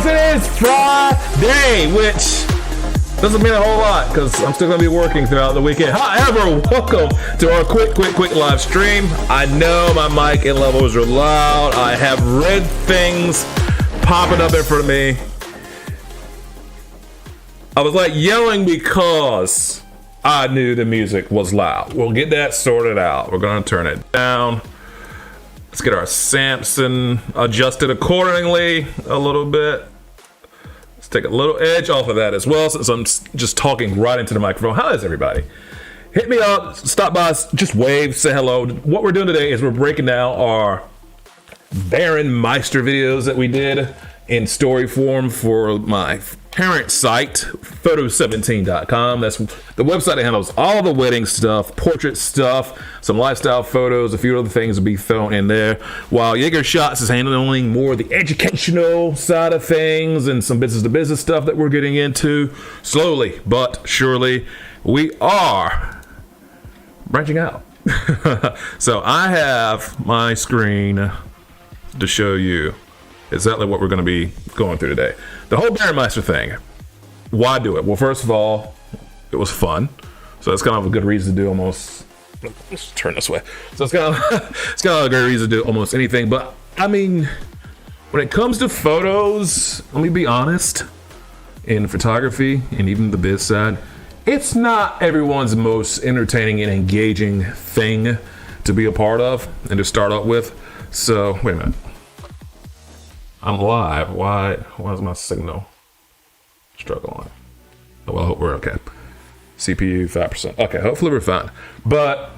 Yes, it is Friday, which doesn't mean a whole lot because I'm still going to be working throughout the weekend. However, welcome to our quick live stream. I know my mic and levels are loud. I have red things popping up in front of me. I was like yelling because I knew the music was loud. We'll get that sorted out. We're going to turn it down. Let's get our Samson adjusted accordingly a little bit. Let's take a little edge off of that as well, since I'm just talking right into the microphone. How is everybody? Hit me up, stop by, just wave, say hello. What we're doing today is we're breaking down our Baron Meister videos that we did in story form for my parent site, photo17.com. That's the website that handles all the wedding stuff, portrait stuff, some lifestyle photos, a few other things will be thrown in there, while YeagerShots is handling more of the educational side of things and some business-to-business stuff that we're getting into. Slowly but surely, we are branching out. So I have my screen to show you exactly what we're going to be going through today. The whole Baron Meister thing. Why do it? Well, first of all, it was fun. So that's kind of a good reason to do almost. Let's turn this way. So it's kind of a great reason to do almost anything. But I mean, when it comes to photos, let me be honest. In photography and even the biz side, it's not everyone's most entertaining and engaging thing to be a part of and to start out with. So wait a minute. I'm live. Why is my signal struggling? Oh, well, I hope we're okay. CPU 5%. Okay, hopefully we're fine. But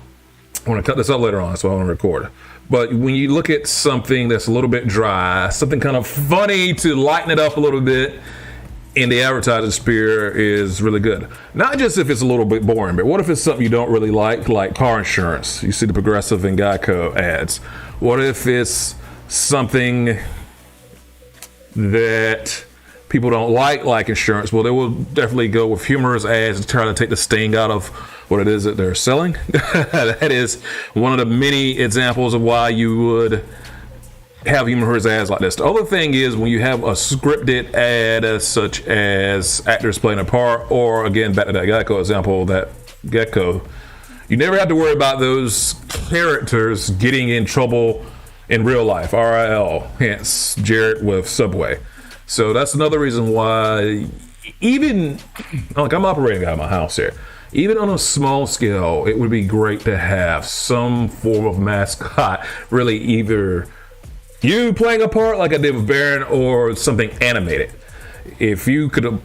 I want to cut this up later on, so I want to record. But when you look at something that's a little bit dry, something kind of funny to lighten it up a little bit in the advertising sphere is really good. Not just if it's a little bit boring, but what if it's something you don't really like car insurance? You see the Progressive and Geico ads. What if it's something that people don't like insurance? Well, they will definitely go with humorous ads to try to take the sting out of what it is that they're selling. That is one of the many examples of why you would have humorous ads like this. The other thing is when you have a scripted ad, such as actors playing a part, or again, back to that Geico example, that Gecko, you never have to worry about those characters getting in trouble in real life. RIL, hence Jared with Subway. So that's another reason why, even like I'm operating out of my house here, even on a small scale, it would be great to have some form of mascot, really either you playing a part like I did with Baron or something animated. If you could if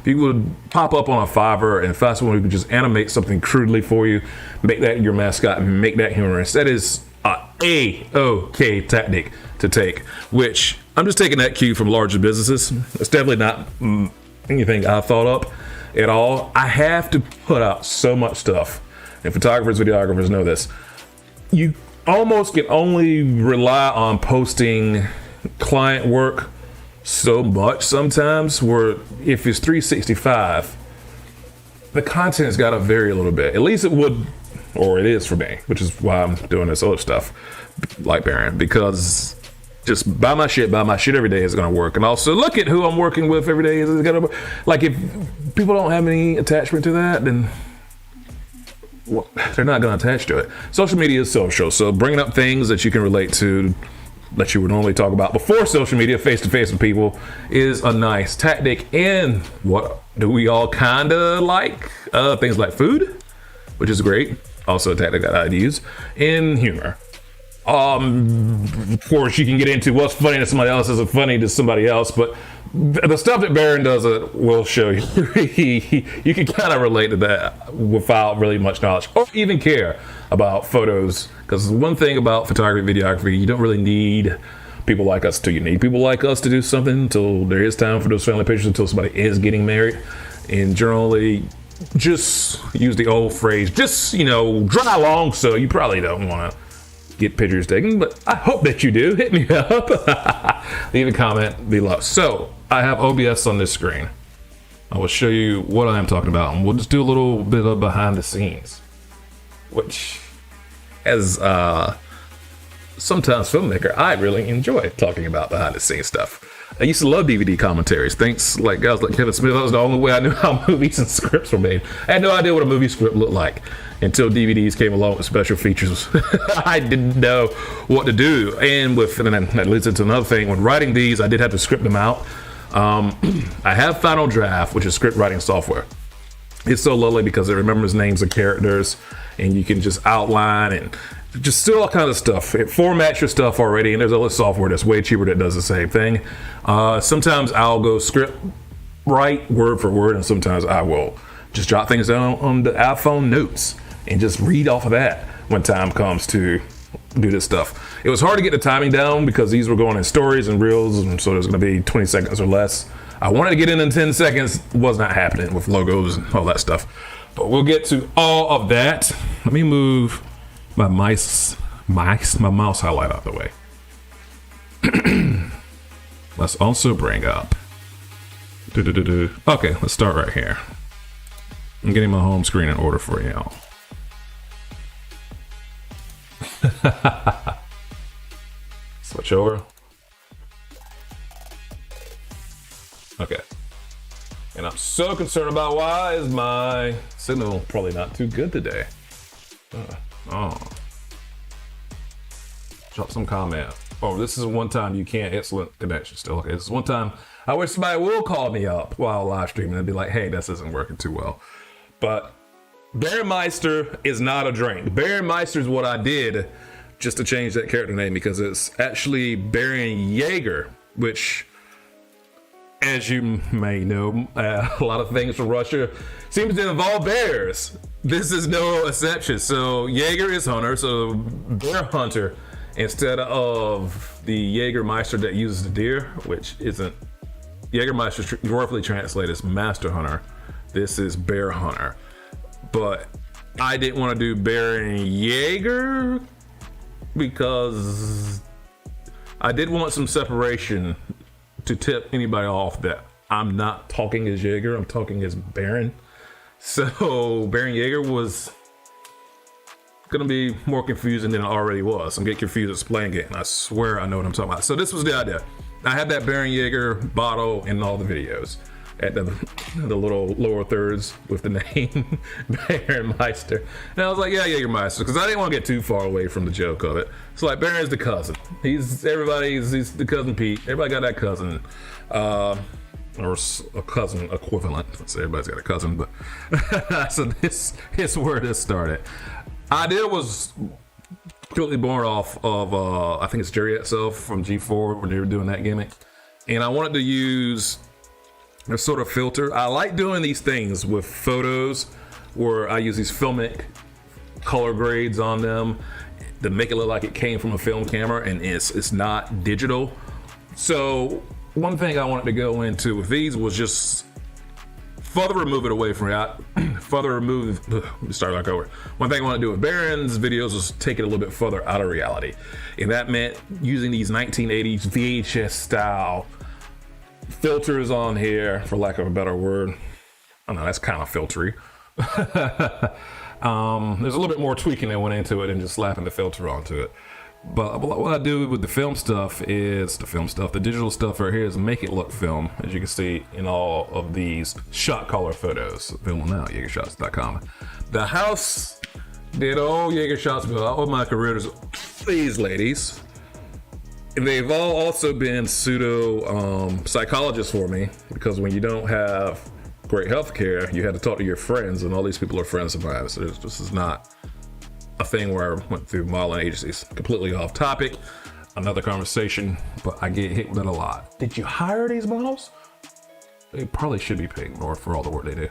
you would pop up on a Fiverr and fast one, we could just animate something crudely for you, make that your mascot, and make that humorous. That is A-OK tactic to take, which I'm just taking that cue from larger businesses. It's definitely not anything I thought up at all. I have to put out so much stuff, and photographers, videographers know this. You almost can only rely on posting client work so much sometimes, where if it's 365, the content's got to vary a little bit. At least it would, or it is for me, which is why I'm doing this other stuff like Baron, because just buy my shit every day is going to work. And also look at who I'm working with every day is going to, like, if people don't have any attachment to that, then well, they're not going to attach to it. Social media is social, so bringing up things that you can relate to that you would normally talk about before social media, face to face with people, is a nice tactic. And what do we all kind of like? Things like food, which is great. Also a tactic that I'd use. And humor. Of course, you can get into what's funny to somebody else isn't funny to somebody else, but the stuff that Baron does will show you. You can kind of relate to that without really much knowledge or even care about photos. Because one thing about photography, videography, you don't really need people like us to. You need people like us to do something until there is time for those family pictures, until somebody is getting married. And generally, just use the old phrase, just, dry along, so you probably don't want to get pictures taken, but I hope that you do. Hit me up. Leave a comment below. So I have OBS on this screen. I will show you what I am talking about, and we'll just do a little bit of behind the scenes, which, as sometimes filmmaker, I really enjoy talking about behind the scenes stuff. I used to love DVD commentaries. Thanks, like guys like Kevin Smith. That was the only way I knew how movies and scripts were made. I had no idea what a movie script looked like until DVDs came along with special features. I didn't know what to do. And that leads into another thing. When writing these, I did have to script them out. I have Final Draft, which is script writing software. It's so lovely because it remembers names of characters, and you can just outline and just do all kinds of stuff. It formats your stuff already, and there's other software that's way cheaper that does the same thing. Sometimes I'll go script write word for word, and sometimes I will just jot things down on the iPhone notes and just read off of that when time comes to do this stuff. It was hard to get the timing down because these were going in stories and reels, and so there's going to be 20 seconds or less. I wanted to get in 10 seconds, was not happening with logos and all that stuff. But we'll get to all of that. Let me move my mouse highlight out the way. Let's also bring up. Okay, let's start right here. I'm getting my home screen in order for you all. Switch over. Okay. And I'm so concerned about why is my signal probably not too good today. Drop some comment. Oh, this is one time you can't. Excellent connection still. Okay, this is one time I wish somebody will call me up while live streaming and be like, hey, this isn't working too well. But Meister is not a drink. Meister is what I did just to change that character name because it's actually Yeager, which, as you may know, a lot of things from Russia seems to involve bears. This is no exception. So Yeager is hunter, so bear hunter instead of the Jägermeister that uses the deer, which isn't. Jägermeister roughly translated as master hunter. This is bear hunter. But I didn't want to do Baron Yeager because I did want some separation to tip anybody off that I'm not talking as Yeager, I'm talking as Baron. So Baron Yeager was gonna be more confusing than it already was. I'm getting confused explaining it, and I swear I know what I'm talking about. So this was the idea. I had that Baron Yeager bottle in all the videos at the little lower thirds with the name Baron Meister. And I was like, yeah, Jägermeister, because I didn't want to get too far away from the joke of it. So like, Baron's the cousin. He's the cousin Pete. Everybody got that cousin. Or a cousin equivalent. Let's say everybody's got a cousin, but so this is where this started. Idea was completely born off of I think it's Jerry itself from G4 when they were doing that gimmick, and I wanted to use a sort of filter. I like doing these things with photos where I use these filmic color grades on them to make it look like it came from a film camera and it's not digital. So one thing I wanted to go into with these was just further remove it away from reality. Start back over. One thing I want to do with Baron's videos was take it a little bit further out of reality. And that meant using these 1980s VHS style filters on here, for lack of a better word. I know that's kind of filtery. There's a little bit more tweaking that went into it than just slapping the filter onto it. But what I do with the film stuff is the digital stuff right here is make it look film, as you can see in all of these shot color photos available now at YeagerShots.com. The house did all YeagerShots, all my careers, these ladies. And they've all also been pseudo psychologists for me, because when you don't have great health care, you had to talk to your friends, and all these people are friends of mine. So this is not a thing where I went through modeling agencies. Completely off topic, another conversation, but I get hit with it a lot. Did you hire these models? They probably should be paying more for all the work they do.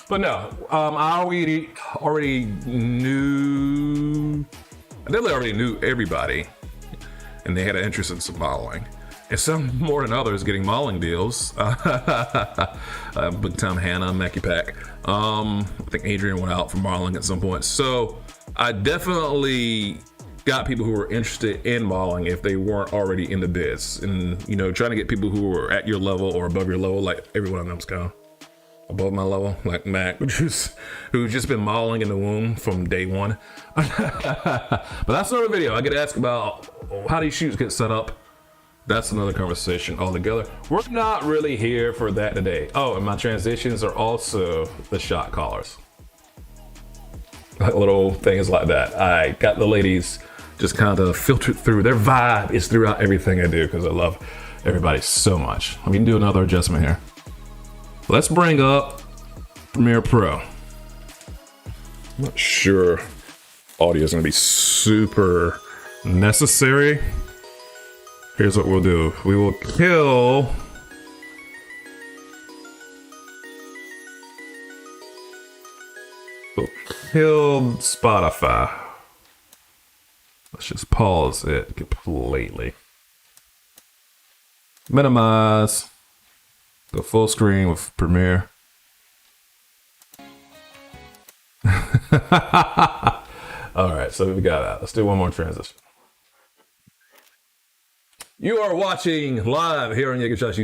But no, I already knew everybody, and they had an interest in some modeling. And some more than others getting modeling deals. Big time Hannah, Mackie Pack. I think Adrian went out for modeling at some point. So I definitely got people who were interested in modeling if they weren't already in the biz. And, trying to get people who were at your level or above your level, like everyone of them's kind of above my level, like Mac, who's just been modeling in the womb from day one. But that's another video. I get asked about how these shoots get set up. That's another conversation altogether. We're not really here for that today. Oh, and my transitions are also the shot callers. Like little things like that. I got the ladies just kind of filtered through. Their vibe is throughout everything I do because I love everybody so much. We can do another adjustment here. Let's bring up Premiere Pro. I'm not sure audio is going to be super necessary. Here's what we'll do. We will kill Spotify. Let's just pause it completely. Minimize. Go full screen with Premiere. All right, so we got that. Let's do one more transition. You are watching live here on YeagerShots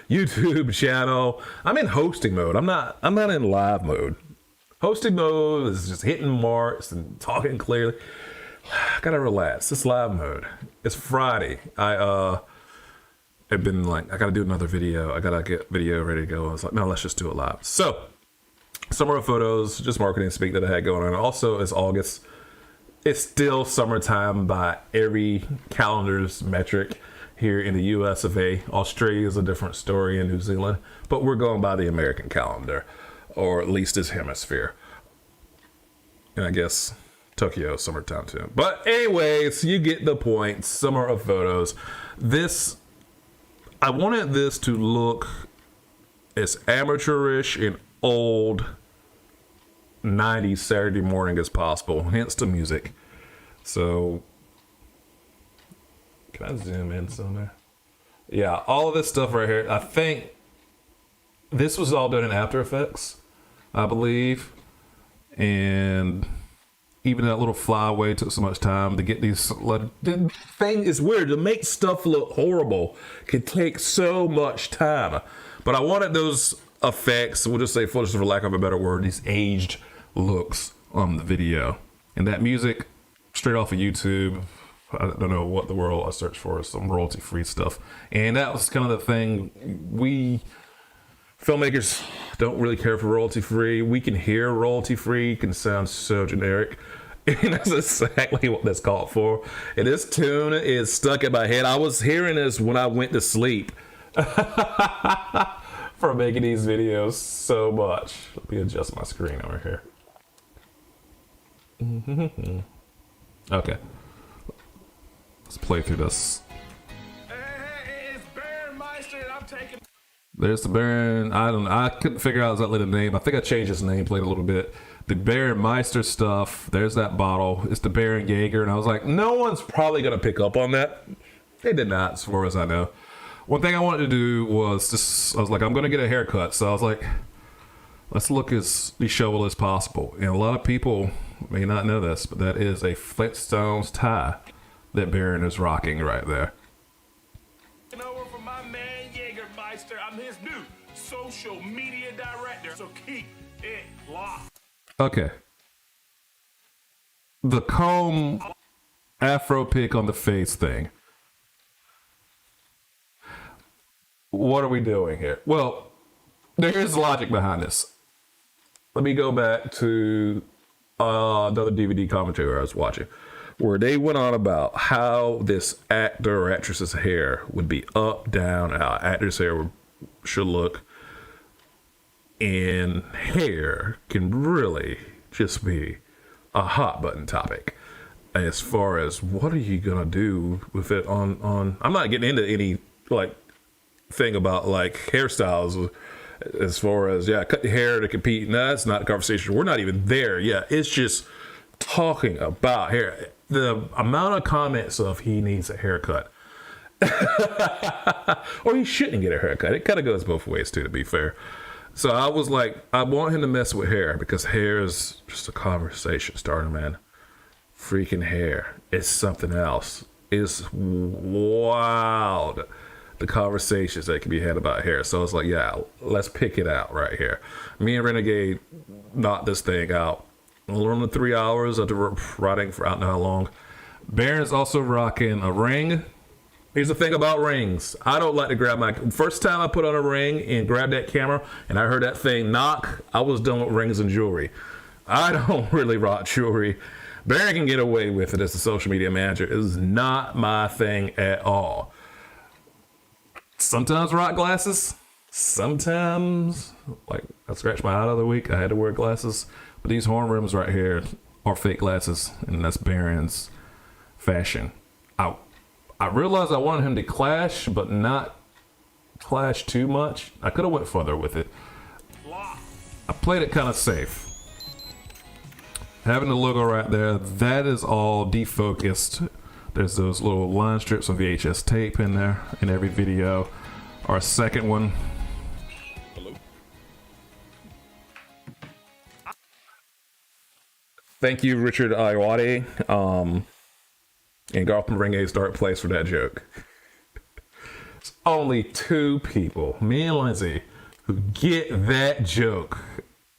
YouTube channel. I'm in hosting mode. I'm not in live mode. Hosting mode is just hitting marks and talking clearly. I gotta relax. It's live mode. It's Friday. I've been like, I gotta do another video. I gotta get video ready to go. I was like, no, let's just do it live. So, summer of photos, just marketing speak that I had going on. Also, it's August. It's still summertime by every calendar's metric here in the US of A. Australia is a different story in New Zealand, but we're going by the American calendar, or at least this hemisphere. And I guess Tokyo summertime too. But anyways, you get the point. Summer of photos. I wanted this to look as amateurish and old 90s Saturday morning as possible, hence the music. So can I zoom in somewhere? Yeah, all of this stuff right here, I think this was all done in After Effects, I believe. And even that little flyaway took so much time to get these. The thing is weird, to make stuff look horrible can take so much time. But I wanted those effects, we'll just say for lack of a better word, these aged looks on the video. And that music, straight off of YouTube, I don't know what the world I searched for, some royalty-free stuff. And that was kind of the thing. We filmmakers don't really care for royalty-free. We can hear royalty-free, can sound so generic. And that's exactly what that's called for. And this tune is stuck in my head. I was hearing this when I went to sleep for making these videos so much. Let me adjust my screen over here. Okay. Let's play through this. Hey, it's Baron Meister, and I'm taking. There's the Baron. I couldn't figure out exactly the name. I think I changed his nameplate a little bit. The Baron Meister stuff. There's that bottle. It's the Baron Jaeger, and I was like, no one's probably gonna pick up on that. They did not, as far as I know. One thing I wanted to do was just, I was like, I'm gonna get a haircut. So I was like, let's look as disheveled as possible. And a lot of people may not know this, but that is a Flintstones tie that Baron is rocking right there. Over for my man Jägermeister. I'm his new social media director, so keep it locked. Okay. The comb afro pick on the face thing. What are we doing here? Well, there is logic behind this. Let me go back to another DVD commentary I was watching, where they went on about how this actor or actress's hair would be up, down, how actor's hair should look. And hair can really just be a hot button topic as far as what are you gonna do with it on I'm not getting into any like thing about like hairstyles as far as cut your hair to compete. No, that's not a conversation. We're not even there yet. It's just talking about hair. The amount of comments of he needs a haircut or he shouldn't get a haircut. It kind of goes both ways too, to be fair. So I was like, I want him to mess with hair because hair is just a conversation starter, man. Freaking hair is something else. It's wild. the conversations that can be had about hair. So it's like, yeah, let's pick it out right here. Me and Renegade knocked this thing out a little under 3 hours of the riding for I don't know how long. Baron's also rocking a ring. Here's the thing about rings. I don't like to grab my... First time I put on a ring and grabbed that camera and I heard that thing knock, I was done with rings and jewelry. I don't really rock jewelry. Baron can get away with it as a social media manager. It is not my thing at all. Sometimes rock glasses. Sometimes, like, I scratched my eye the other week. I had to wear glasses. But these horn rims right here are fake glasses. And that's Baron's fashion. I realized I wanted him to clash, but not clash too much. I could have went further with it. I played it kind of safe. Having the logo right there, that is all defocused. There's those little line strips of VHS tape in there in every video. Our second one. Hello. Thank you, Richard Iwade. And Gotham Ring A start place for that joke. It's only 2 people, me and Lindsay, who get that joke.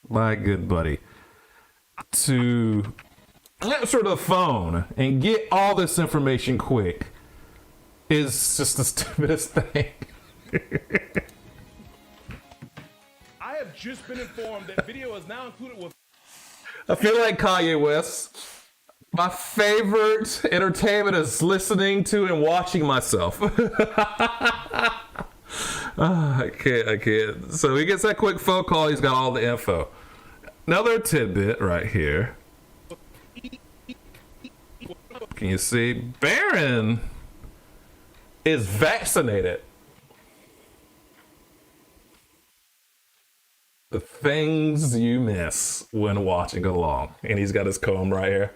My good buddy. To answer the phone and get all this information quick is just the stupidest thing. I have just been informed that video is now included with... I feel like Kanye West. My favorite entertainment is listening to and watching myself. I can't. So he gets that quick phone call. He's got all the info. Another tidbit right here. Can you see? Baron is vaccinated. The things you miss when watching along. And he's got his comb right here.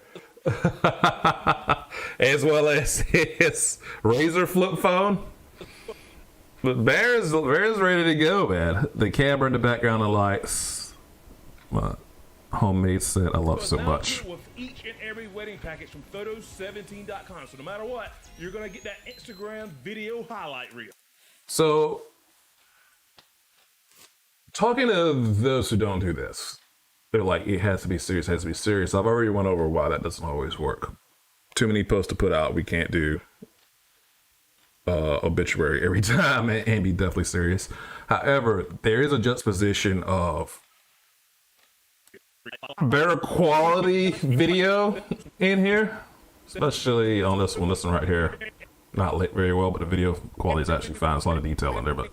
As well as his Razor flip phone. But Baron's ready to go, man. The camera in the background, the lights. My homemade set I love so much. With each and every wedding package from Photos17.com. So no matter what, you're gonna get that Instagram video highlight reel. So, talking to those who don't do this, they're like, it has to be serious, I've already went over why that doesn't always work. Too many posts to put out. We can't do obituary every time and be deathly serious. However, there is a juxtaposition of better quality video in here, especially on this one right here. Not lit very well, but the video quality is actually fine. There's a lot of detail in there, but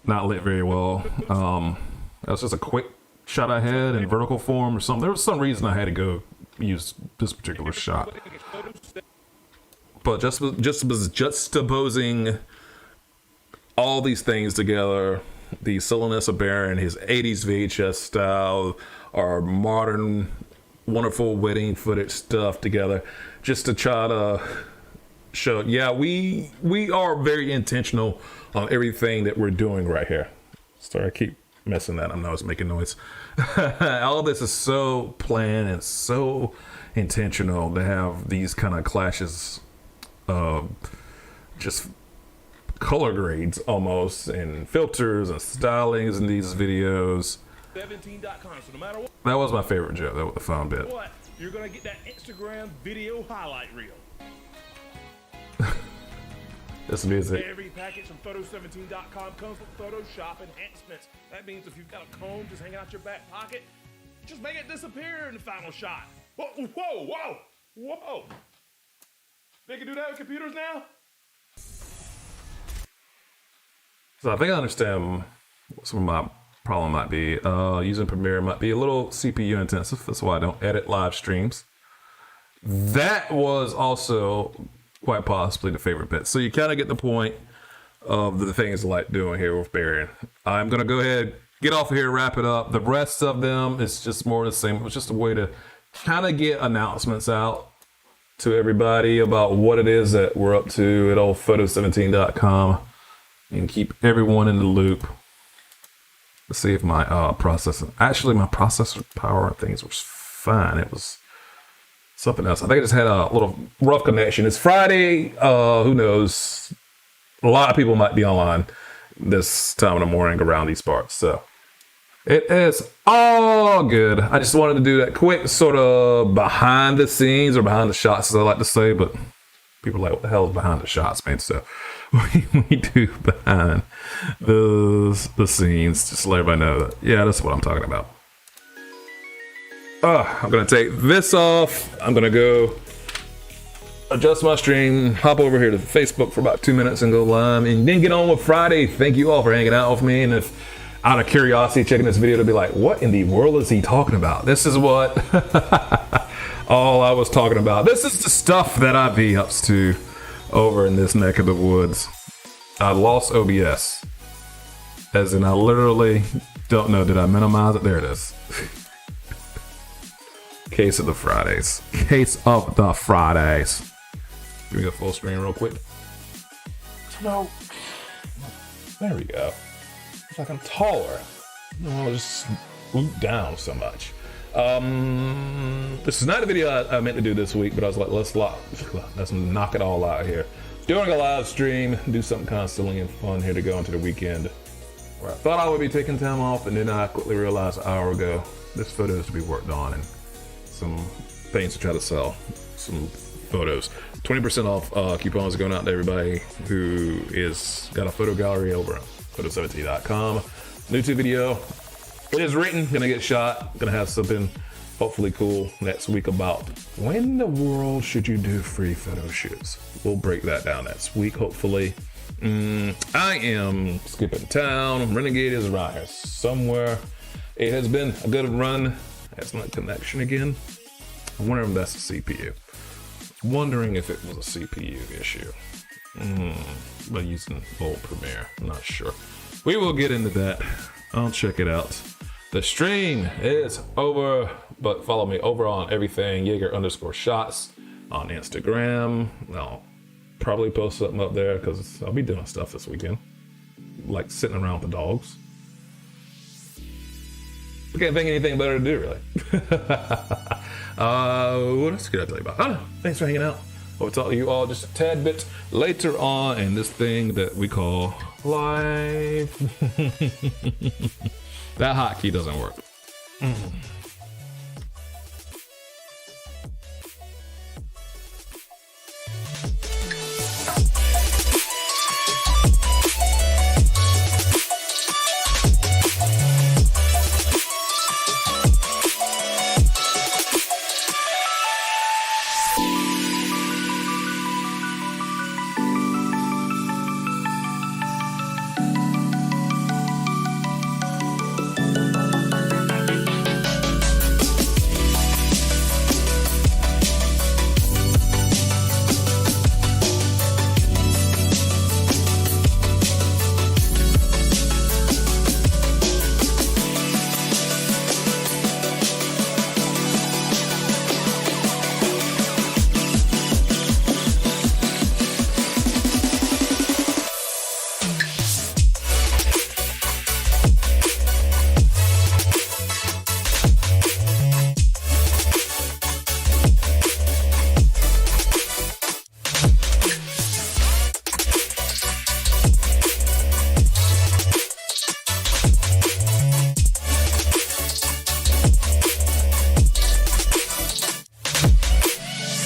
not lit very well. That's just a quick shot I had in vertical form or something. There was some reason I had to go use this particular shot. But just juxtaposing all these things together, the silliness of Baron, his 80s VHS style, our modern, wonderful wedding footage stuff together, just to try to show, yeah, we are very intentional on everything that we're doing right here. Sorry, I keep messing that. I know it's making noise. All this is so planned and so intentional to have these kind of clashes of just color grades almost, and filters and stylings in these videos. 17.com. So no matter what, that was my favorite joke, that was the fun bit. What, you're gonna get that Instagram video highlight reel. This music. Every package from Photos17.com comes with Photoshop enhancements. That means if you've got a comb just hanging out your back pocket, just make it disappear in the final shot. Whoa, whoa, whoa, whoa. They can do that with computers now? So I think I understand what some of my problem might be. Using Premiere might be a little CPU intensive. That's why I don't edit live streams. That was also quite possibly the favorite bit. So you kind of get the point of the things I like doing here with Baron. I'm going to go ahead, get off of here, wrap it up. The rest of them is just more the same. It was just a way to kind of get announcements out to everybody about what it is that we're up to at old Photos17.com and keep everyone in the loop. Let's see if my processor, actually my processor power and things was fine. It was something else. I think I just had a little rough connection. It's Friday. Who knows? a lot of people might be online this time in the morning around these parts. So it is all good. I just wanted to do that quick sort of behind the scenes or behind the shots, as I like to say, but people are like, what the hell is behind the shots, man? So we do behind the scenes, just to let everybody know that, yeah, that's what I'm talking about. I'm going to take this off. I'm going to go adjust my stream, hop over here to Facebook for about 2 minutes and go live, and then get on with Friday. Thank you all for hanging out with me. And if out of curiosity checking this video to be like, what in the world is he talking about? This is what all I was talking about. This is the stuff that I be up to over in this neck of the woods. I lost OBS. As in, I literally don't know. Did I minimize it? There it is. Case of the Fridays. Case of the Fridays. Give me a full screen real quick. No. There we go. It's like I'm taller. I'll just scoot down so much. This is not a video I meant to do this week, but I was like, let's knock it all out here. Doing a live stream, do something kind of silly and fun here to go into the weekend. Where I thought I would be taking time off, and then I quickly realized an hour ago this photo is to be worked on, and some things to try to sell some photos. 20% off coupons are going out to everybody who is got a photo gallery over at photo17.com. New to video. It is written, gonna get shot, gonna have something hopefully cool next week about when in the world should you do free photo shoots. We'll break that down next week, hopefully. I am skipping town. Renegade is around here somewhere. It has been a good run. That's my connection again. I wonder if that's the CPU. Wondering if it was a CPU issue. By using old Premiere, I'm not sure. We will get into that. I'll check it out. The stream is over, but follow me over on everything Yeager_shots on Instagram. I'll probably post something up there because I'll be doing stuff this weekend, like sitting around with the dogs. I can't think of anything better to do, really. What else could I tell you about? I don't know. Thanks for hanging out. I'll talk to you all just a tad bit later on in this thing that we call life. That hotkey doesn't work.